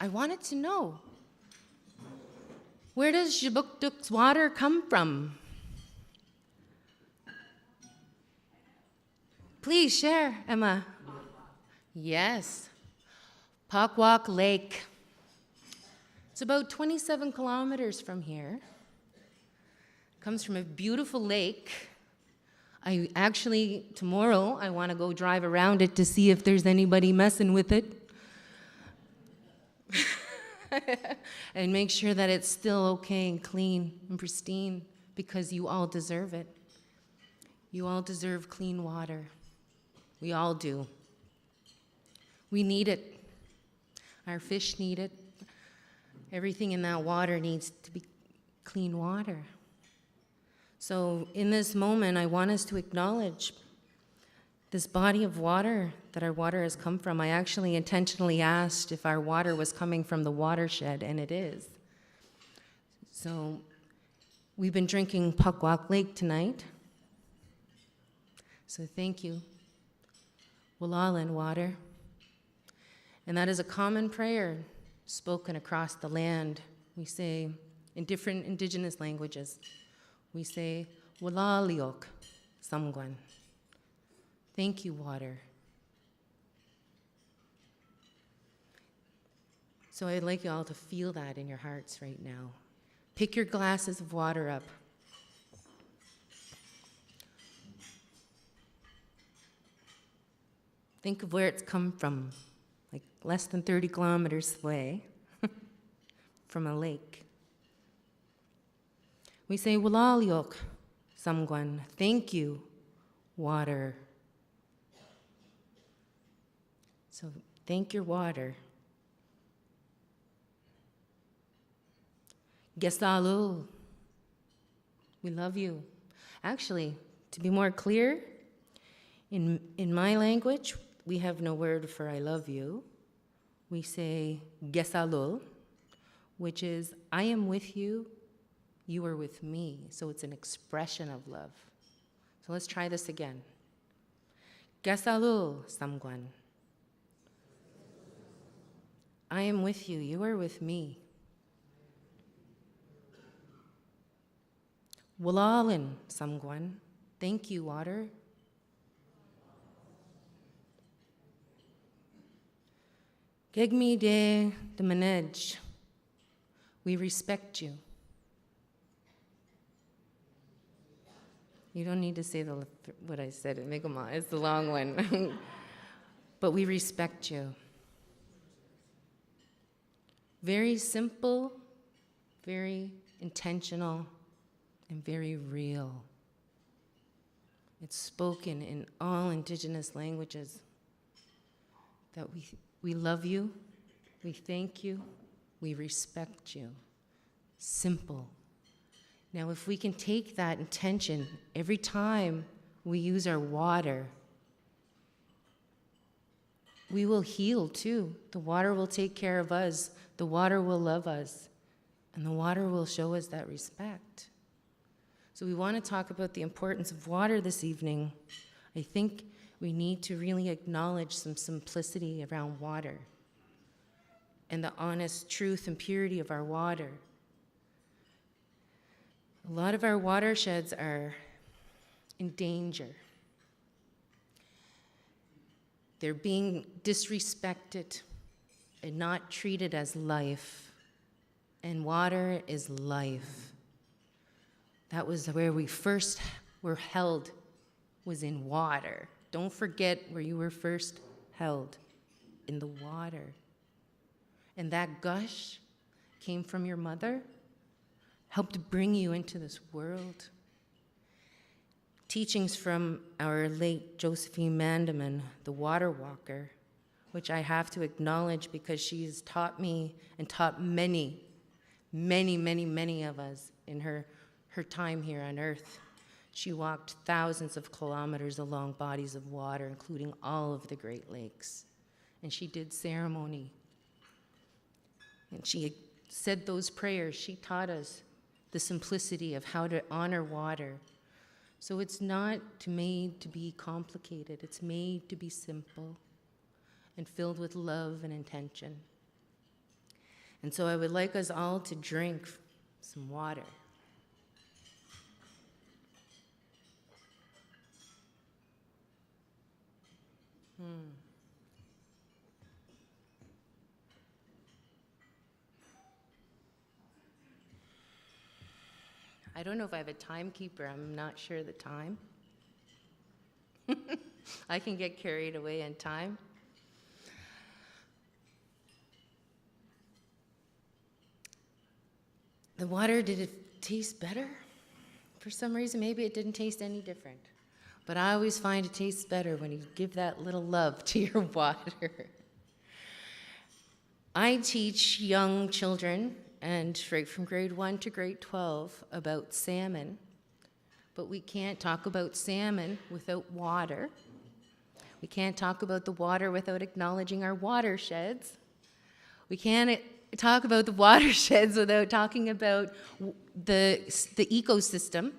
I wanted to know, where does Jibukduk's water come from? Please share, Emma. Yes, Pakwak Lake. It's about 27 kilometers from here. It comes from a beautiful lake. Tomorrow, I want to go drive around it to see if there's anybody messing with it. And make sure that it's still okay and clean and pristine, because you all deserve it. You all deserve clean water. We all do. We need it. Our fish need it. Everything in that water needs to be clean water. So in this moment, I want us to acknowledge this body of water that our water has come from. I actually intentionally asked if our water was coming from the watershed, and it is. So we've been drinking Pakwak Lake tonight. So thank you. Walalan water. And that is a common prayer spoken across the land. We say, in different indigenous languages, we say, Walaliok Samgwan. Thank you, water. So I'd like you all to feel that in your hearts right now. Pick your glasses of water up. Think of where it's come from, like less than 30 kilometers away from a lake. We say, Walaliok Samgwan. Thank you, water. So thank your water. Gesalu. We love you. Actually, to be more clear, in my language, we have no word for I love you. We say Gesalul, which is I am with you, you are with me. So it's an expression of love. So let's try this again. Gesalul Samgwan. I am with you, you are with me. Walalin Samgwan. Thank you, water. Gegmi de manej. We respect you. You don't need to say what I said in Mi'kmaq. It's the long one. But we respect you. Very simple, very intentional, and very real. It's spoken in all indigenous languages that we love you, we thank you, we respect you. Simple. Now, if we can take that intention every time we use our water, we will heal too. The water will take care of us. The water will love us. And the water will show us that respect. So we want to talk about the importance of water this evening. I think we need to really acknowledge some simplicity around water and the honest truth and purity of our water. A lot of our watersheds are in danger. They're being disrespected and not treated as life. And water is life. That was where we first were held, was in water. Don't forget where you were first held, in the water. And that gush came from your mother, helped bring you into this world. Teachings from our late Josephine Mandaman, the water walker, which I have to acknowledge because she's taught me and taught many, many, many, many of us in her time here on earth. She walked thousands of kilometers along bodies of water, including all of the Great Lakes. And she did ceremony. And she said those prayers. She taught us the simplicity of how to honor water. So it's not made to be complicated. It's made to be simple and filled with love and intention. And so I would like us all to drink some water. I don't know if I have a timekeeper. I'm not sure the time. I can get carried away in time. The water, did it taste better? For some reason, maybe it didn't taste any different. But I always find it tastes better when you give that little love to your water. I teach young children, and right from grade 1 to grade 12, about salmon. But we can't talk about salmon without water. We can't talk about the water without acknowledging our watersheds. We can't talk about the watersheds without talking about the ecosystem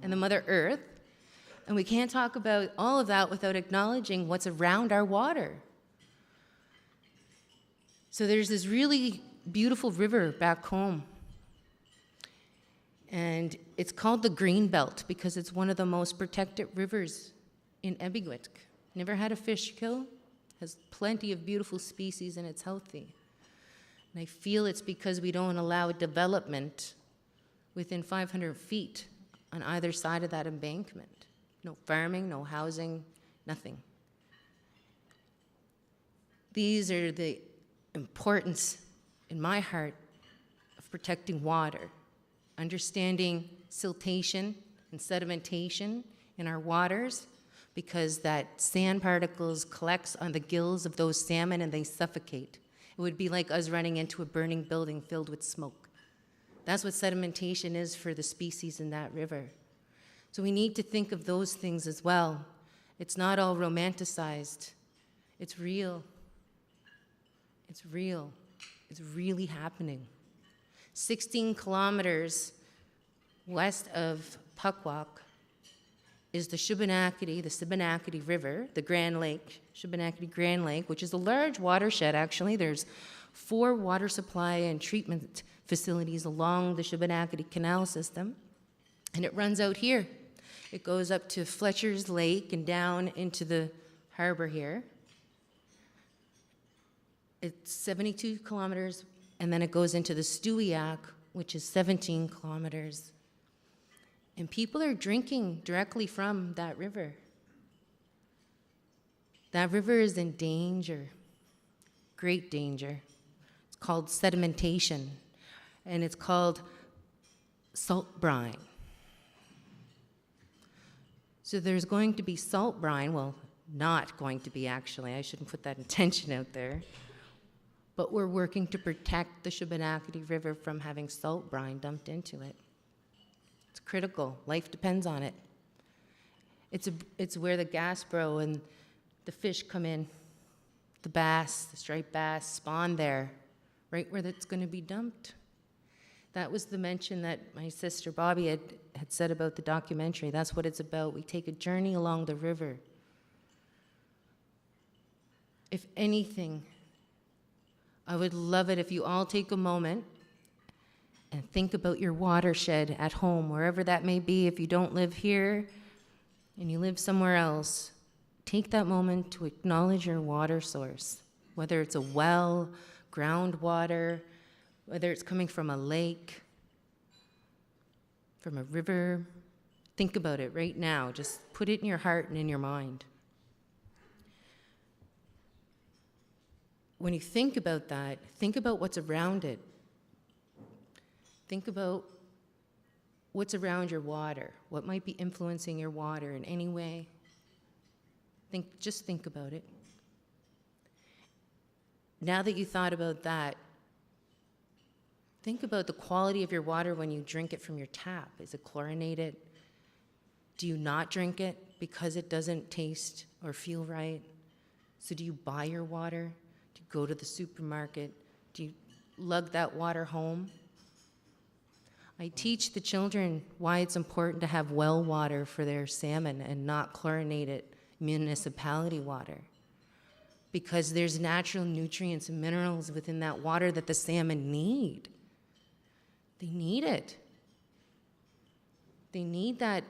and the Mother Earth. And we can't talk about all of that without acknowledging what's around our water. So there's this really beautiful river back home. And it's called the Green Belt because it's one of the most protected rivers in Ebiguitk. Never had a fish kill, has plenty of beautiful species, and it's healthy. And I feel it's because we don't allow development within 500 feet on either side of that embankment. No farming, no housing, nothing. These are the importance in my heart of protecting water, understanding siltation and sedimentation in our waters, because that sand particles collects on the gills of those salmon and they suffocate. It would be like us running into a burning building filled with smoke. That's what sedimentation is for the species in that river. So we need to think of those things as well. It's not all romanticized. It's real. It's real. It's really happening. 16 kilometers west of Pukwak is the Shubenacadie River, the Grand Lake, Shubenacadie Grand Lake, which is a large watershed, actually. There's 4 water supply and treatment facilities along the Shubenacadie Canal system, and it runs out here. It goes up to Fletcher's Lake and down into the harbor here. It's 72 kilometers, and then it goes into the Stewiacke, which is 17 kilometers. And people are drinking directly from that river. That river is in danger, great danger. It's called sedimentation, and it's called salt brine. So there's going to be salt brine, well, not going to be actually, I shouldn't put that intention out there, but we're working to protect the Shubenacadie River from having salt brine dumped into it. It's critical. Life depends on it. It's where the Gasbro and the fish come in. The bass, the striped bass, spawn there, right where that's going to be dumped. That was the mention that my sister Bobby had said about the documentary. That's what it's about. We take a journey along the river. If anything, I would love it if you all take a moment and think about your watershed at home, wherever that may be. If you don't live here and you live somewhere else, take that moment to acknowledge your water source, whether it's a well, groundwater, whether it's coming from a lake, from a river. Think about it right now. Just put it in your heart and in your mind. When you think about that, think about what's around it. Think about what's around your water, what might be influencing your water in any way. Just think about it. Now that you thought about that, think about the quality of your water when you drink it from your tap. Is it chlorinated? Do you not drink it because it doesn't taste or feel right? So do you buy your water? Do you go to the supermarket? Do you lug that water home? I teach the children why it's important to have well water for their salmon and not chlorinated municipality water. because there's natural nutrients and minerals within that water that the salmon need. They need it. They need that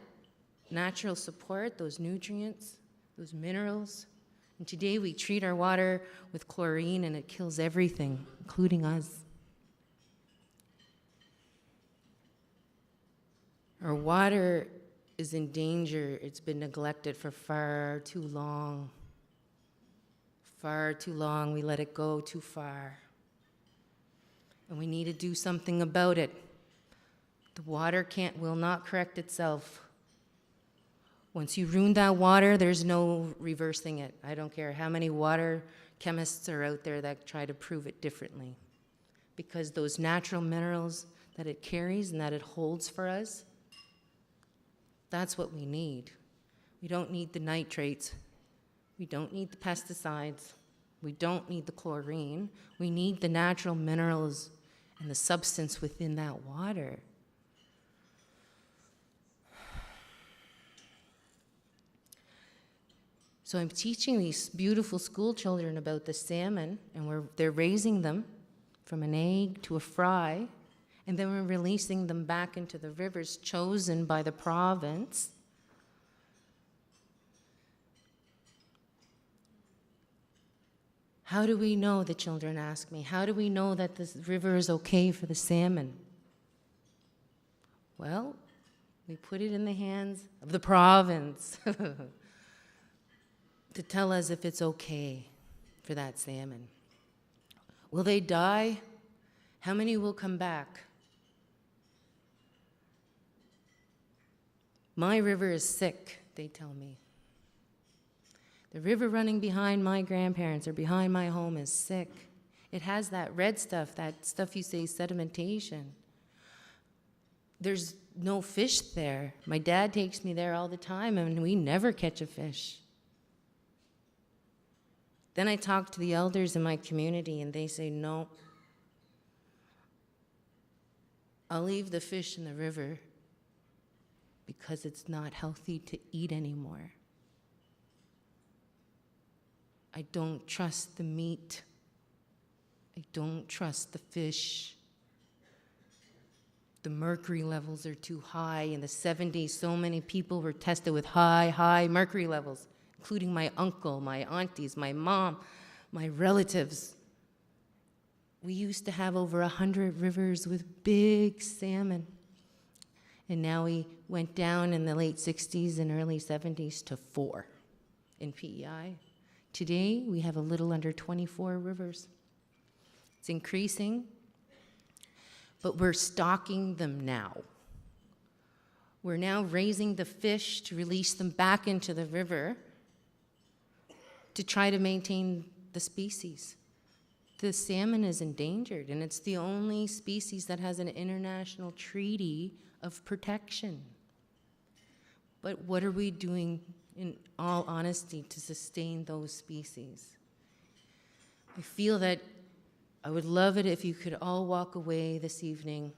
natural support, those nutrients, those minerals. And today we treat our water with chlorine and it kills everything, including us. Our water is in danger. It's been neglected for far too long. Far too long. We let it go too far. And we need to do something about it. The water will not correct itself. Once you ruin that water, there's no reversing it. I don't care how many water chemists are out there that try to prove it differently. Because those natural minerals that it carries and that it holds for us, that's what we need. We don't need the nitrates. We don't need the pesticides. We don't need the chlorine. We need the natural minerals and the substance within that water. So I'm teaching these beautiful school children about the salmon, and they're raising them from an egg to a fry, and then we're releasing them back into the rivers chosen by the province. How do we know, the children ask me, how do we know that this river is okay for the salmon? Well, we put it in the hands of the province to tell us if it's okay for that salmon. Will they die? How many will come back? My river is sick, they tell me. The river running behind my grandparents or behind my home is sick. It has that red stuff, that stuff you say sedimentation. There's no fish there. My dad takes me there all the time and we never catch a fish. Then I talk to the elders in my community and they say, no, I'll leave the fish in the river because it's not healthy to eat anymore. I don't trust the meat. I don't trust the fish. The mercury levels are too high. In the 70s, so many people were tested with high mercury levels, including my uncle, my aunties, my mom, my relatives. We used to have over 100 rivers with big salmon. And now we went down in the late 60s and early 70s to 4 in PEI. Today, we have a little under 24 rivers. It's increasing, but we're stocking them now. We're now raising the fish to release them back into the river to try to maintain the species. The salmon is endangered, and it's the only species that has an international treaty of protection. But what are we doing, in all honesty, to sustain those species? I feel that I would love it if you could all walk away this evening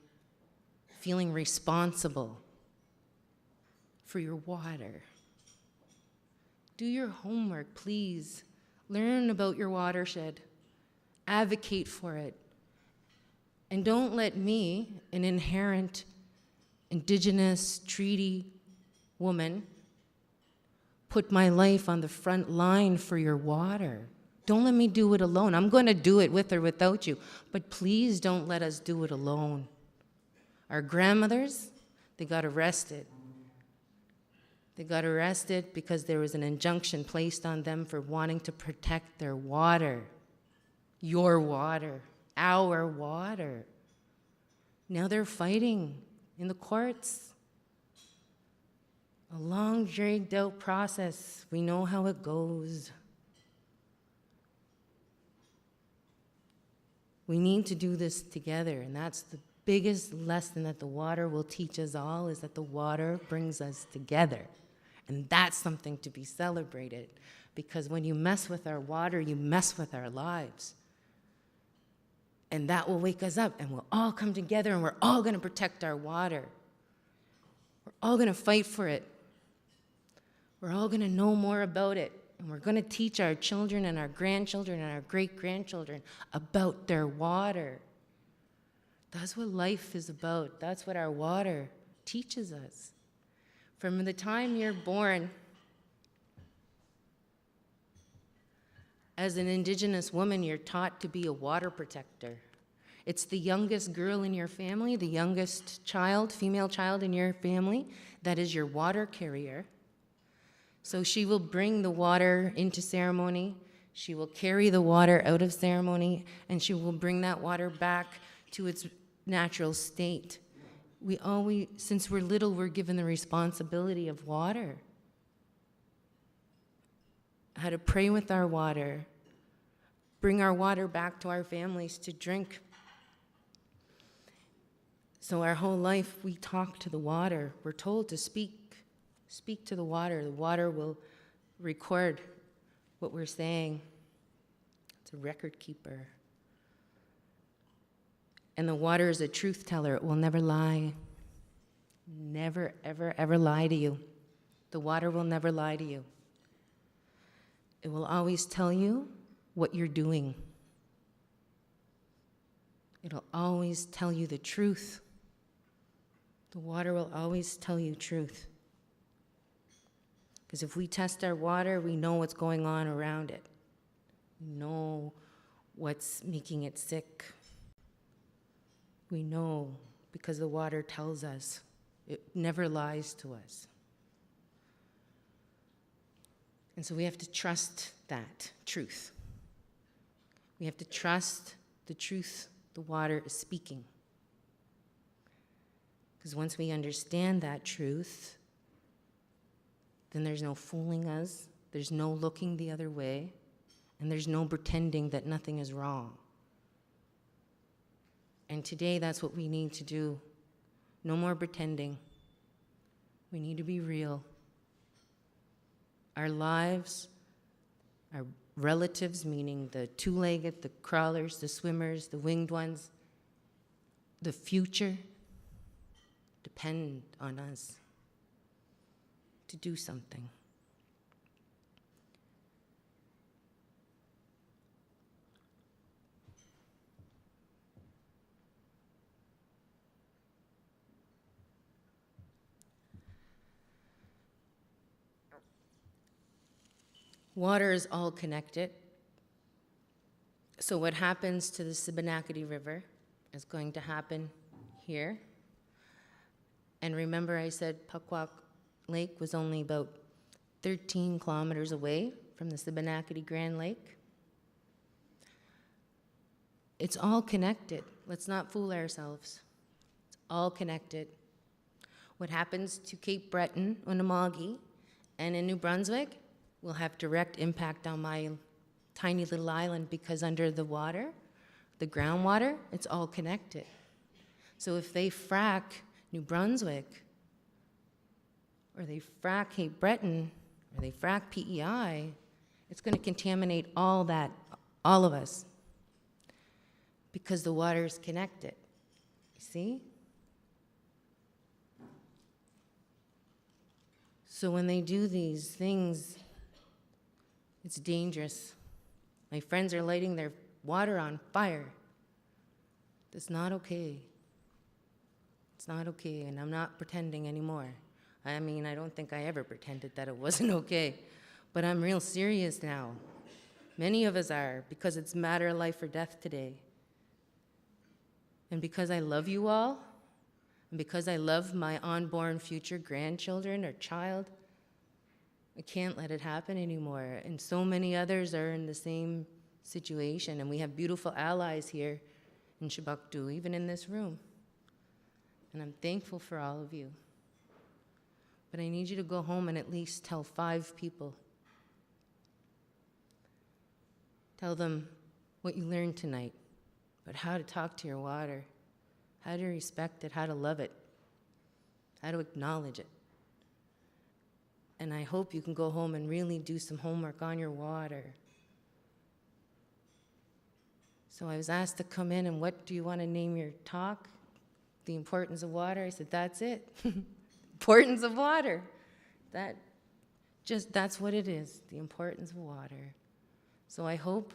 feeling responsible for your water. Do your homework, please. Learn about your watershed. Advocate for it. And don't let me, an inherent Indigenous treaty woman, put my life on the front line for your water. Don't let me do it alone. I'm going to do it with or without you, but please don't let us do it alone. Our grandmothers, they got arrested. They got arrested because there was an injunction placed on them for wanting to protect their water. Your water, our water. Now they're fighting in the courts. A long, dragged out process. We know how it goes. We need to do this together, and that's the biggest lesson that the water will teach us all, is that the water brings us together. And that's something to be celebrated, because when you mess with our water, you mess with our lives. And that will wake us up, and we'll all come together, and we're all going to protect our water. We're all going to fight for it. We're all going to know more about it. And we're going to teach our children and our grandchildren and our great-grandchildren about their water. That's what life is about. That's what our water teaches us. From the time you're born, as an Indigenous woman, you're taught to be a water protector. It's the youngest girl in your family, the youngest child, female child in your family, that is your water carrier. So she will bring the water into ceremony, she will carry the water out of ceremony, and she will bring that water back to its natural state. We always, since we're little, we're given the responsibility of water. How to pray with our water, bring our water back to our families to drink. So our whole life, we talk to the water. We're told to speak to the water. The water will record what we're saying. It's a record keeper. And the water is a truth teller. It will never lie. Never, ever, ever lie to you. The water will never lie to you. It will always tell you what you're doing. It'll always tell you the truth. The water will always tell you truth. Because if we test our water, we know what's going on around it. We know what's making it sick. We know because the water tells us. It never lies to us. And so we have to trust that truth. We have to trust the truth the water is speaking. Because once we understand that truth, then there's no fooling us, there's no looking the other way, and there's no pretending that nothing is wrong. And today, that's what we need to do. No more pretending. We need to be real. Our lives, our relatives, meaning the two-legged, the crawlers, the swimmers, the winged ones, the future, depend on us to do something. Water is all connected. So what happens to the Sibonacady River is going to happen here. And remember I said Pukwak Lake was only about 13 kilometers away from the Sibonacady Grand Lake. It's all connected. Let's not fool ourselves. It's all connected. What happens to Cape Breton, Unama'ki, and in New Brunswick will have direct impact on my tiny little island because under the water, the groundwater, it's all connected. So if they frack New Brunswick, or they frack Cape Breton, or they frack PEI, it's going to contaminate all of us, because the water is connected. You see? So when they do these things, it's dangerous. My friends are lighting their water on fire. That's not okay. It's not okay, and I'm not pretending anymore. I mean, I don't think I ever pretended that it wasn't okay, but I'm real serious now. Many of us are, because it's a matter of life or death today. And because I love you all, and because I love my unborn future grandchildren or child, I can't let it happen anymore. And so many others are in the same situation, and we have beautiful allies here in Shabaktu, even in this room. And I'm thankful for all of you. But I need you to go home and at least tell 5 people. Tell them what you learned tonight, but how to talk to your water, how to respect it, how to love it, how to acknowledge it. And I hope you can go home and really do some homework on your water. So I was asked to come in, and what do you want to name your talk? The importance of water. I said, that's it. Importance of water. That Just that's what it is, the importance of water. So I hope,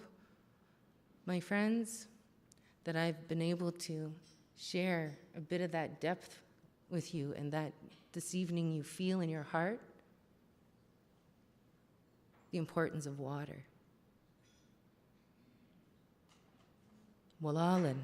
my friends, that I've been able to share a bit of that depth with you, and that this evening you feel in your heart the importance of water. Walalan.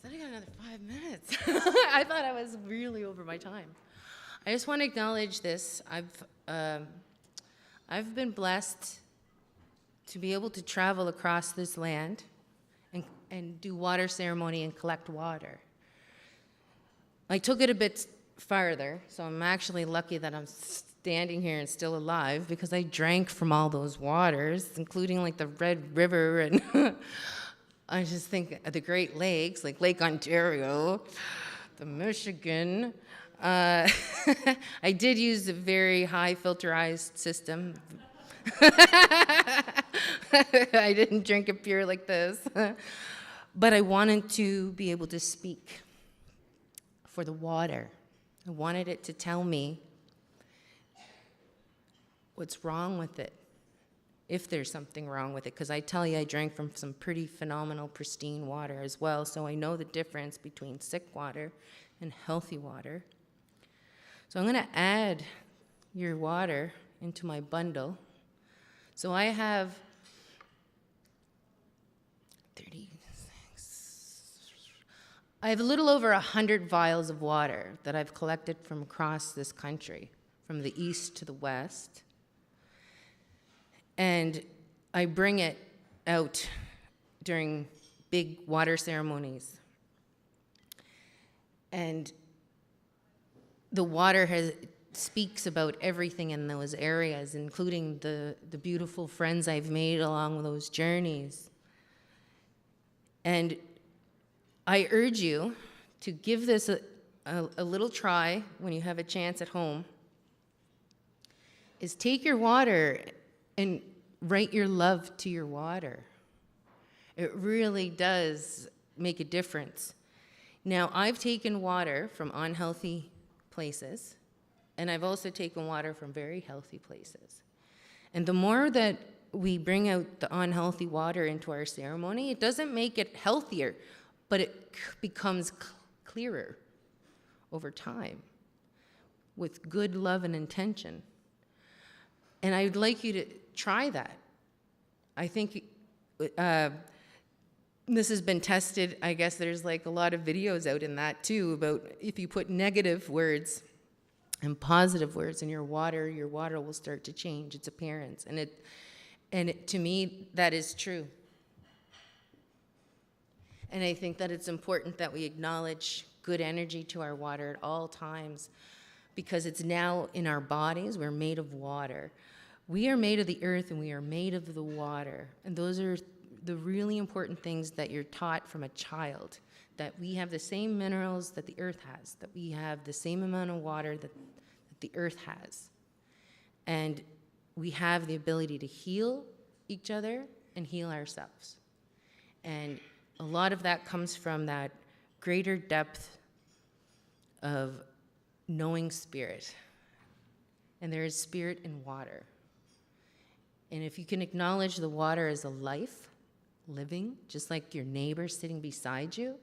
Said I got another 5 minutes. I thought I was really over my time. I just want to acknowledge this. I've been blessed to be able to travel across this land and do water ceremony and collect water. I took it a bit farther, so I'm actually lucky that I'm standing here and still alive, because I drank from all those waters, including like the Red River and I just think of the Great Lakes, like Lake Ontario, the Michigan. I did use a very high filterized system. I didn't drink it pure like this. But I wanted to be able to speak for the water. I wanted it to tell me what's wrong with it, if there's something wrong with it, because I tell you, I drank from some pretty phenomenal, pristine water as well, so I know the difference between sick water and healthy water. So I'm going to add your water into my bundle. So I have 36. I have a little over 100 vials of water that I've collected from across this country, from the east to the west. And I bring it out during big water ceremonies. And the water speaks about everything in those areas, including the beautiful friends I've made along those journeys. And I urge you to give this a little try when you have a chance at home, is take your water and write your love to your water. It really does make a difference. Now, I've taken water from unhealthy places, and I've also taken water from very healthy places. And the more that we bring out the unhealthy water into our ceremony, it doesn't make it healthier, but it becomes clearer over time with good love and intention. And I'd like you to try that. I think this has been tested. I guess there's like a lot of videos out in that too about if you put negative words and positive words in your water will start to change its appearance. And to me, that is true. And I think that it's important that we acknowledge good energy to our water at all times, because it's now in our bodies. We're made of water. We are made of the earth and we are made of the water. And those are the really important things that you're taught from a child, that we have the same minerals that the earth has, that we have the same amount of water that the earth has. And we have the ability to heal each other and heal ourselves. And a lot of that comes from that greater depth of knowing spirit. And there is spirit in water. And if you can acknowledge the water as a life, living, just like your neighbor sitting beside you,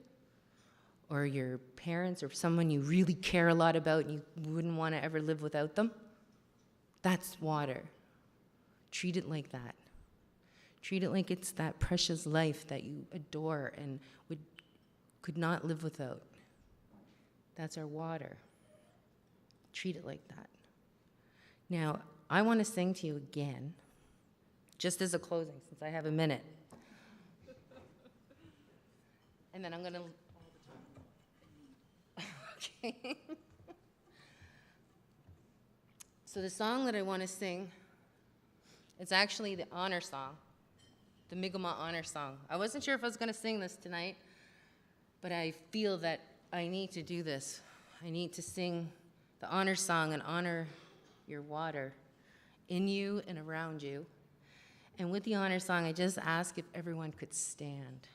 or your parents, or someone you really care a lot about and you wouldn't want to ever live without them, that's water. Treat it like that. Treat it like it's that precious life that you adore and could not live without. That's our water. Treat it like that. Now, I want to sing to you again, just as a closing, since I have a minute. And then I'm going to... Okay. So the song that I want to sing, it's actually the honor song, the Mi'kmaq honor song. I wasn't sure if I was going to sing this tonight, but I feel that I need to do this. I need to sing the honor song and honor your water in you and around you. And with the honor song, I just ask if everyone could stand.